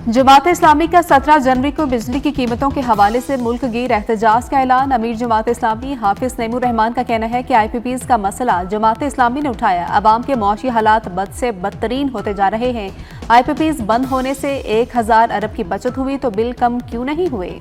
जमात इस्लामी का 17 जनवरी को बिजली की कीमतों के हवाले से मुल्क गिर एहतजाज का ऐलान। अमीर जमात इस्लामी हाफिज नईमुर रहमान का कहना है कि IPPs का मसला जमात इस्लामी ने उठाया। अवाम के मुआशी हालात बद से बदतरीन होते जा रहे हैं। IPPs बंद होने से 1000 अरब की बचत हुई तो बिल कम क्यों नहीं हुए।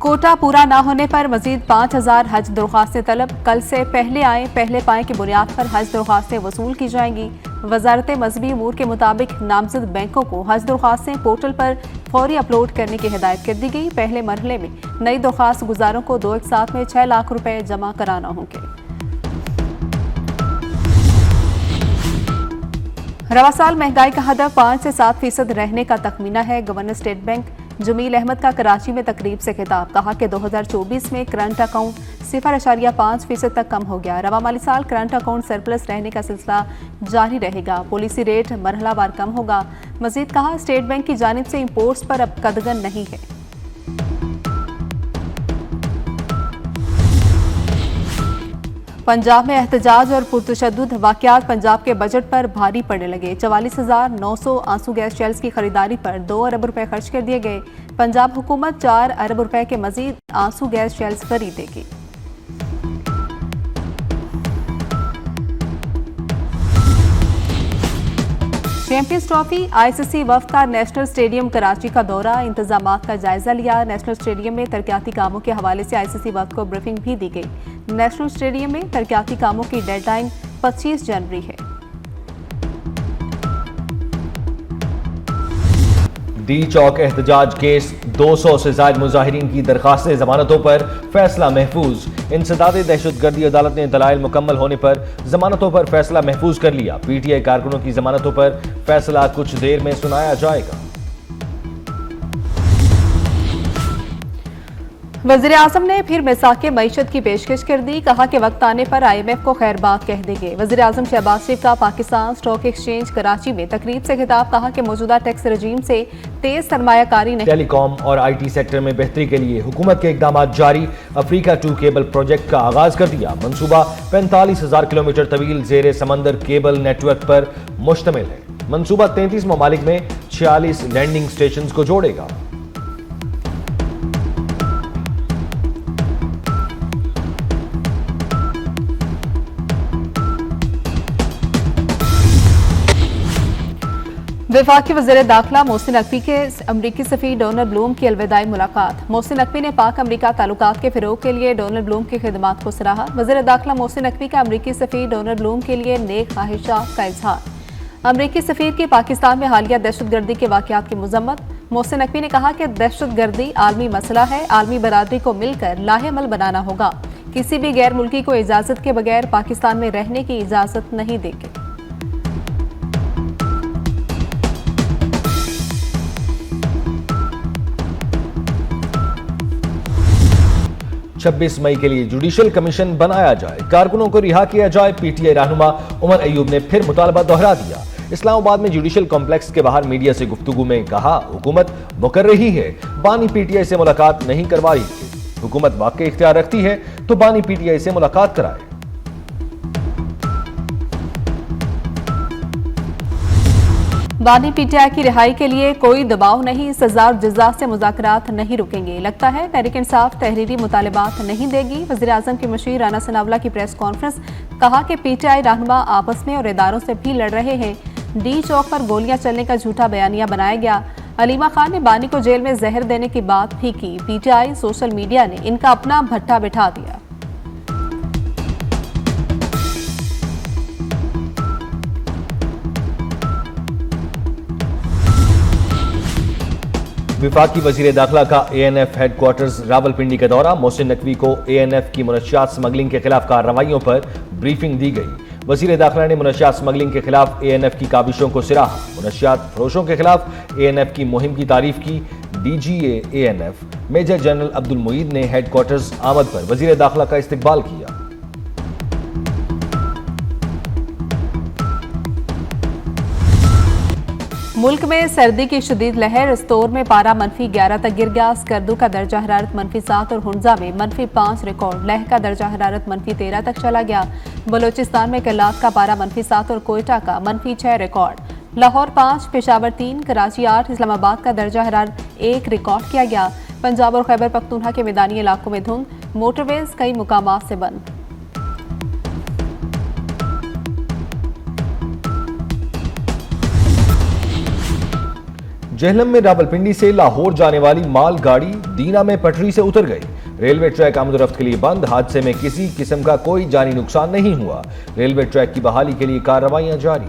कोटा पूरा न होने पर मजीद 5000 हज दरख्वास्तें तलब। कल से पहले आए पहले पाए की बुनियाद पर हज दरख्वास्तें वसूल की जाएंगी। वजारत मजहबी उमूर के मुताबिक नामजद बैंकों को हज दरख्वास्तें पोर्टल पर फौरी अपलोड करने की हिदायत कर दी गई। पहले मरहले में नई दरख्वास्त गुजारों को 2 एक साथ में 6 लाख रुपए जमा कराना होंगे। रवा साल महंगाई का हदफ 5 से 7% रहने का तखमीना है। Governor State Bank Jameel Ahmad का कराची में तकरीब से खिताब। कहा कि 2024 में करंट अकाउंट 0.5% तक कम हो गया। रवा माली साल करंट अकाउंट सरप्लस रहने का सिलसिला जारी रहेगा। पॉलिसी रेट मरहलावार कम होगा। मजीद कहा स्टेट बैंक की जानिब से इंपोर्ट्स पर अब कदगन नहीं है। पंजाब में एहतजाज और पुरतशद्दुद वाक़यात पंजाब के बजट पर भारी पड़ने लगे। 44,900 आंसू गैस शेल्स की खरीदारी पर 2 अरब रुपए खर्च कर दिए गए। पंजाब हुकूमत 4 अरब रुपए के मजीद आंसू गैस शेल्स खरीदेगी। चैंपियंस ट्रॉफी ICC वफ्द का नेशनल स्टेडियम कराची का दौरा। इंतजामात का जायजा लिया। नेशनल स्टेडियम में तरक्याती कामों के हवाले से ICC वफ्द को ब्रीफिंग भी दी गई। नेशनल स्टेडियम में तरक्याती कामों की डेडलाइन 25 जनवरी है। डी चौक एहतजाज केस 200 से ज्यादा मुजाहिरीन की दरखास्तें जमानतों पर फैसला महफूज। इंसदादे दहशतगर्दी अदालत ने दलाइल मुकम्मल होने पर जमानतों पर फैसला महफूज कर लिया। PTI कारकुनों की जमानतों पर फैसला कुछ देर में सुनाया जाएगा। वज़ीर आज़म ने फिर मिसाक़े मईशत की पेशकश कर दी। कहा कि वक्त आने पर IMF को खैरबाद कह देंगे। वज़ीर आज़म शहबाज शरीफ का पाकिस्तान स्टॉक एक्सचेंज कराची में तकरीब से खिताब। कहा कि मौजूदा टैक्स रजीम से तेज सरमायाकारी नहीं। टेलीकॉम और IT सेक्टर में बेहतरी के लिए हुकूमत के इकदाम जारी। अफ्रीका 2 केबल प्रोजेक्ट का आगाज कर दिया। मंसूबा 45,000 किलोमीटर तवील जेर समंदर केबल नेटवर्क पर मुश्तमिल है। मंसूबा 33 ममालिक में 46 लैंडिंग स्टेशन को जोड़ेगा। वफाकी वज़ीर दाखिला मोहसिन नकवी के अमरीकी सफ़ीर डोनाल्ड ब्लूम की अलविदाई मुलाकात। मोहसिन नकवी ने पाक अमरीका ताल्लुकात के फ़रोग़ के लिए डोनाल्ड ब्लूम की खिदमात को सराहा। वज़ीर दाखिला मोहसिन नकवी का अमरीकी सफ़ीर डोनाल्ड ब्लूम के लिए नेक ख्वाहिशात का इजहार। अमरीकी सफ़ीर की पाकिस्तान में हालिया दहशतगर्दी के वाक़यात की मज़म्मत। मोहसिन नकवी ने कहा कि दहशतगर्दी आलमी मसला है। आलमी बरादरी को मिलकर लाहेअमल बनाना होगा। किसी भी गैर मुल्की को इजाज़त के बगैर पाकिस्तान में रहने की इजाज़त नहीं देंगे। 26 मई के लिए जुडिशल कमीशन बनाया जाए। कारकुनों को रिहा किया जाए। PTI रहनुमा उमर अयूब ने फिर मुतालबा दोहरा दिया। इस्लामाबाद में जुडिशल कॉम्प्लेक्स के बाहर मीडिया से गुफ्तगू में कहा हुकूमत मुकर रही है, बानी PTI से मुलाकात नहीं करवा रही थी। हुकूमत वाकई इख्तियार रखती है तो बानी PTI से मुलाकात कराए। बानी PTI की रिहाई के लिए कोई दबाव नहीं। सजा और जजा से मुज़ाकरात नहीं रुकेंगे। लगता है तहरीक इंसाफ तहरीरी मुतालिबात नहीं देगी। वज़ीर आज़म की मशीर राना सनावला की प्रेस कॉन्फ्रेंस। कहा कि PTI रहनुमा आपस में और इदारों से भी लड़ रहे हैं। डी चौक पर गोलियां चलने का झूठा बयानिया बनाया गया। अलीमा खान ने बानी को जेल में जहर देने की बात भी की। PTI सोशल मीडिया ने इनका अपना भट्टा बिठा दिया। विफाकी वजीर दाखिला का ANF हेडक्वार्टर्स रावलपिंडी का दौरा। मोहसिन नकवी को ANF की मुनशियात स्मगलिंग के खिलाफ कार्रवाइयों पर ब्रीफिंग दी गई। वजीर दाखिला ने मुनशियात स्मगलिंग के खिलाफ ANF की काबिशों को सराहा। मुनशियात फरोशों के खिलाफ ANF की मुहिम की तारीफ की। DGA ANF major general Abdul Mueed ने हेडक्वार्टर्स आमद पर वजीर दाखिला का इस्तकबाल किया। मुल्क में सर्दी की शदीद लहर। स्तोर में पारा -11 तक गिर गया। स्कर्दू का दर्जा हरारत -7 और हुंजा में -5 रिकॉर्ड। लेह का दर्जा हरारत -13 तक चला गया। बलोचिस्तान में कल्लात का पारा -7 और कोयटा का -6 रिकॉर्ड। लाहौर 5, पेशावर 3, कराची 8, इस्लामाबाद का दर्जा हरारत 1 रिकॉर्ड किया गया। पंजाब और खैबर पख्तूनख्वा के मैदानी इलाकों में धुंध। मोटरवेज कई मुकामात से बंद। जेहलम में रावलपिंडी से लाहौर जाने वाली माल गाड़ी दीना में पटरी से उतर गई। रेलवे ट्रैक आमदोरफ्त के लिए बंद। हादसे में किसी किस्म का कोई जानी नुकसान नहीं हुआ। रेलवे ट्रैक की बहाली के लिए कार्रवाइयां जारी।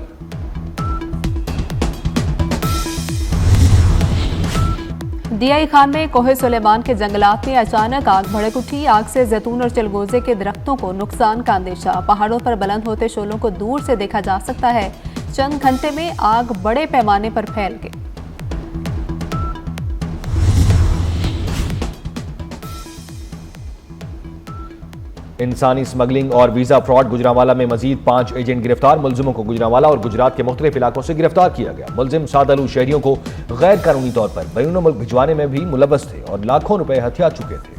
दियाई खान में कोहे सुलेमान के जंगलात में अचानक आग भड़क उठी। आग से जैतून और चलगोजे के दरख्तों को नुकसान का अंदेशा। पहाड़ों पर बुलंद होते शोलों को दूर से देखा जा सकता है। चंद घंटे में आग बड़े पैमाने पर फैल गई। इंसानी स्मगलिंग और वीजा फ्रॉड। गुजरांवाला में मजीद 5 एजेंट गिरफ्तार। मुलजिमों को गुजरांवाला और गुजरात के मुख्तलिफ इलाकों से गिरफ्तार किया गया। मुलजिम सादालू शहरियों को गैर कानूनी तौर पर बैरून मुल्क भिजवाने में भी मुलव्वस थे और लाखों रुपए हथिया चुके थे।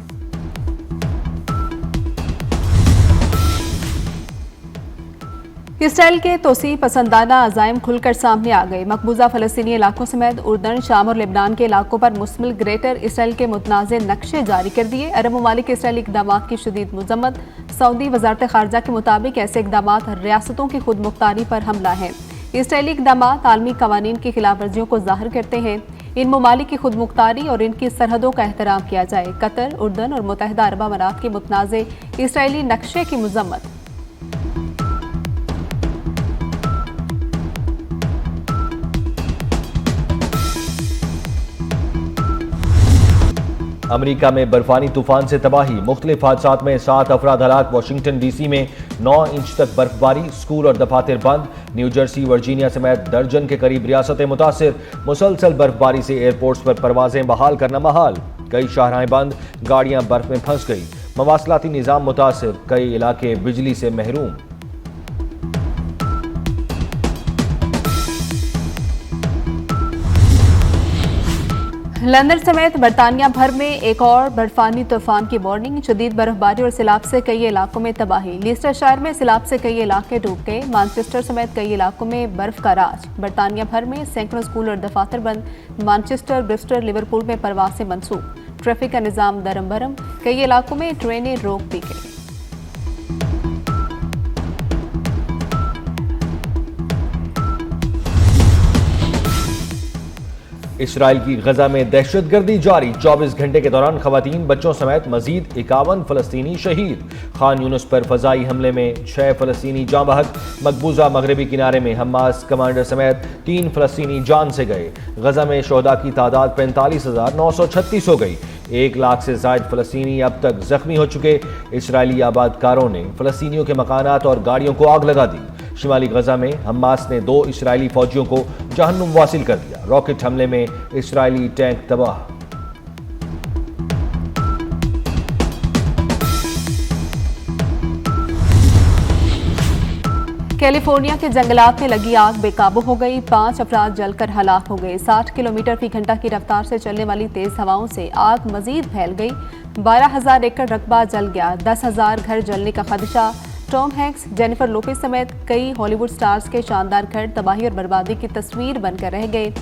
इसराइल के तोसी पसंदाना अजाइम खुलकर सामने आ गए। मकबूजा फलस्तीनी इलाकों समेत उर्दन, शाम और लेबनान के इलाकों पर मुश्तमिल ग्रेटर इसराइल के मुतनाज़ नक्शे जारी कर दिए। अरब ममालिक के इसराइली इक़दाम की शदीद मजम्मत। सऊदी वजारत खारजा के मुताबिक ऐसे इक़दाम रियासतों की खुद मुख्तारी पर हमला है। इसराइली इक़दाम आलमी कवानीन की खिलाफ वर्जियों को जाहिर करते हैं। इन ममालिक की खुद मुख्तारी और इनकी सरहदों का एहतराम किया जाए। कतर, उर्दन और मुत्तहिदा अरब अमारात के मुतनाज़ इसराइली नक्शे की मजम्मत। अमेरिका में बर्फानी तूफान से तबाही। मुख्तलिफ हादसात में 7 अफराद हलाक। वाशिंगटन डीसी में 9 इंच तक बर्फबारी। स्कूल और दफातर बंद। न्यू जर्सी, वर्जीनिया समेत दर्जन के करीब रियासतें मुतासिर। मुसलसल बर्फबारी से एयरपोर्ट्स पर परवाजें बहाल करना महाल। कई शाहराहें बंद। गाड़ियां बर्फ में फंस गई। मवासलाती निजाम मुतासिर। कई इलाके बिजली से महरूम। लंदन समेत बरतानिया भर में एक और बर्फानी तूफान की वार्निंग। शदीद बर्फबारी और सैलाब से कई इलाकों में तबाही। लीस्टरशायर में सैलाब से कई इलाके डूब गए। मानचेस्टर समेत कई इलाकों में बर्फ का राज। बरतानिया भर में सैकड़ों स्कूल और दफातर बंद। मानचेस्टर, ब्रिस्टल, लिवरपूल में परवासें मनसूख। ट्रैफिक का निजाम दरम भरम। कई इलाकों में ट्रेनें रोक दी गई। इसराइल की गजा में दहशतगर्दी जारी। 24 घंटे के दौरान खवातीन, बच्चों समेत मजीद 51 फलस्तीनी शहीद। खान यूनुस पर फजाई हमले में 6 फलस्तीनी जाँ बहक। मकबूजा मगरबी किनारे में हमास कमांडर समेत 3 फलस्तीनी जान से गए। गजा में शोहदा की तादाद 45,936 हो गई। 1 लाख से जायद फलस्तीनी अब तक जख्मी हो चुके। इसराइली आबादकारों ने फलस्तीनियों के मकानात और गाड़ियों को आग लगा दी। शिमाली गजा में हमास ने 2 इसराइली फौजियों को जहन्नुम वासिल कर दिया। रॉकेट हमले में इसराइली टैंक तबाह। कैलिफोर्निया के जंगलात में लगी आग बेकाबू हो गई। 5 अफराद जलकर हलाक हो गए। 60 किलोमीटर फी घंटा की रफ्तार से चलने वाली तेज हवाओं से आग मजीद फैल गई। 12,000 एकड़ रकबा जल गया। 10,000 घर जलने का खदशा। टॉम हैंक्स, जेनिफर लोपेज समेत कई हॉलीवुड स्टार्स के शानदार घर तबाही और बर्बादी की तस्वीर बनकर रह गए।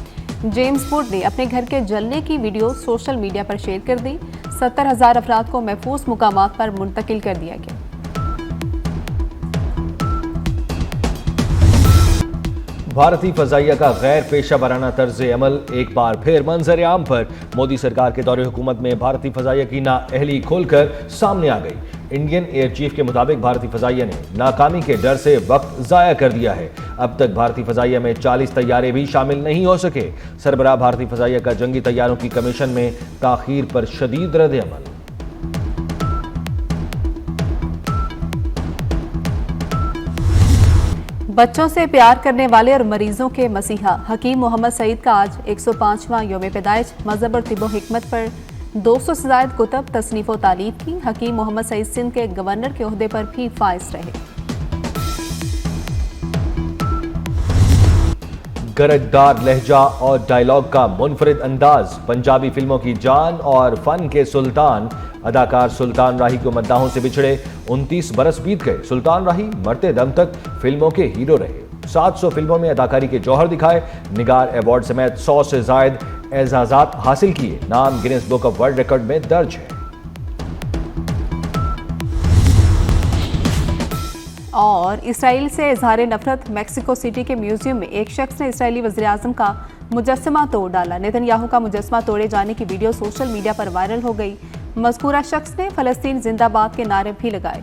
जेम्स वुड ने अपने घर के जलने की वीडियो सोशल मीडिया पर शेयर कर दी। 70,000 अफराद को महफूज मुकामात पर मुंतकिल कर दिया गया। भारतीय फजाइया का गैर पेशा वराना तर्ज अमल एक बार फिर मंजर आम पर। मोदी सरकार के दौरे हुकूमत में भारतीय फजाइया की नाअहली खोलकर सामने आ गई। इंडियन एयर चीफ के मुताबिक भारतीय फजाइया ने नाकामी के डर से वक्त जाया कर दिया है। अब तक भारतीय फजाइया में 40 तैयारे भी शामिल नहीं हो सके। सरबराह भारतीय फजाइया का जंगी तैयारों की कमीशन में ताखीर पर शदीद रद्द-ए-अमल। बच्चों से प्यार करने वाले और मरीजों के मसीहा हकीम मोहम्मद सईद का आज 105वां यौम पैदाइश। मजहब और तिब्बो हिकमत पर 200 से ज़ायद कुतब तसनीफ़ व तालीफ की। हकीम मोहम्मद सईद सिंध के गवर्नर के ओहदे पर भी फाइज रहे। गरजदार लहजा और डायलॉग का मुनफरिद अंदाज पंजाबी फिल्मों की जान और फन के सुल्तान अदाकार सुल्तान राही को मद्दाहों से बिछड़े 29 बरस बीत गए। सुल्तान राही मरते दम तक फिल्मों के हीरो रहे। 700 फिल्मों में अदाकारी के जौहर दिखाए। निगार अवार्ड समेत 100 से जायद एजाजात हासिल किए। नाम Guinness book of world record में दर्ज है। और इसराइल से इजहार नफरत, मैक्सिको सिटी के म्यूजियम में एक शख्स ने इसराइली वज़ीर-ए-आज़म का मुजस्समा तोड़ डाला। नेतन्याहू का मुजस्समा तोड़े जाने की वीडियो सोशल मीडिया पर वायरल हो गई। मज़कूरा शख्स ने फ़लस्तीन जिंदाबाद के नारे भी लगाए।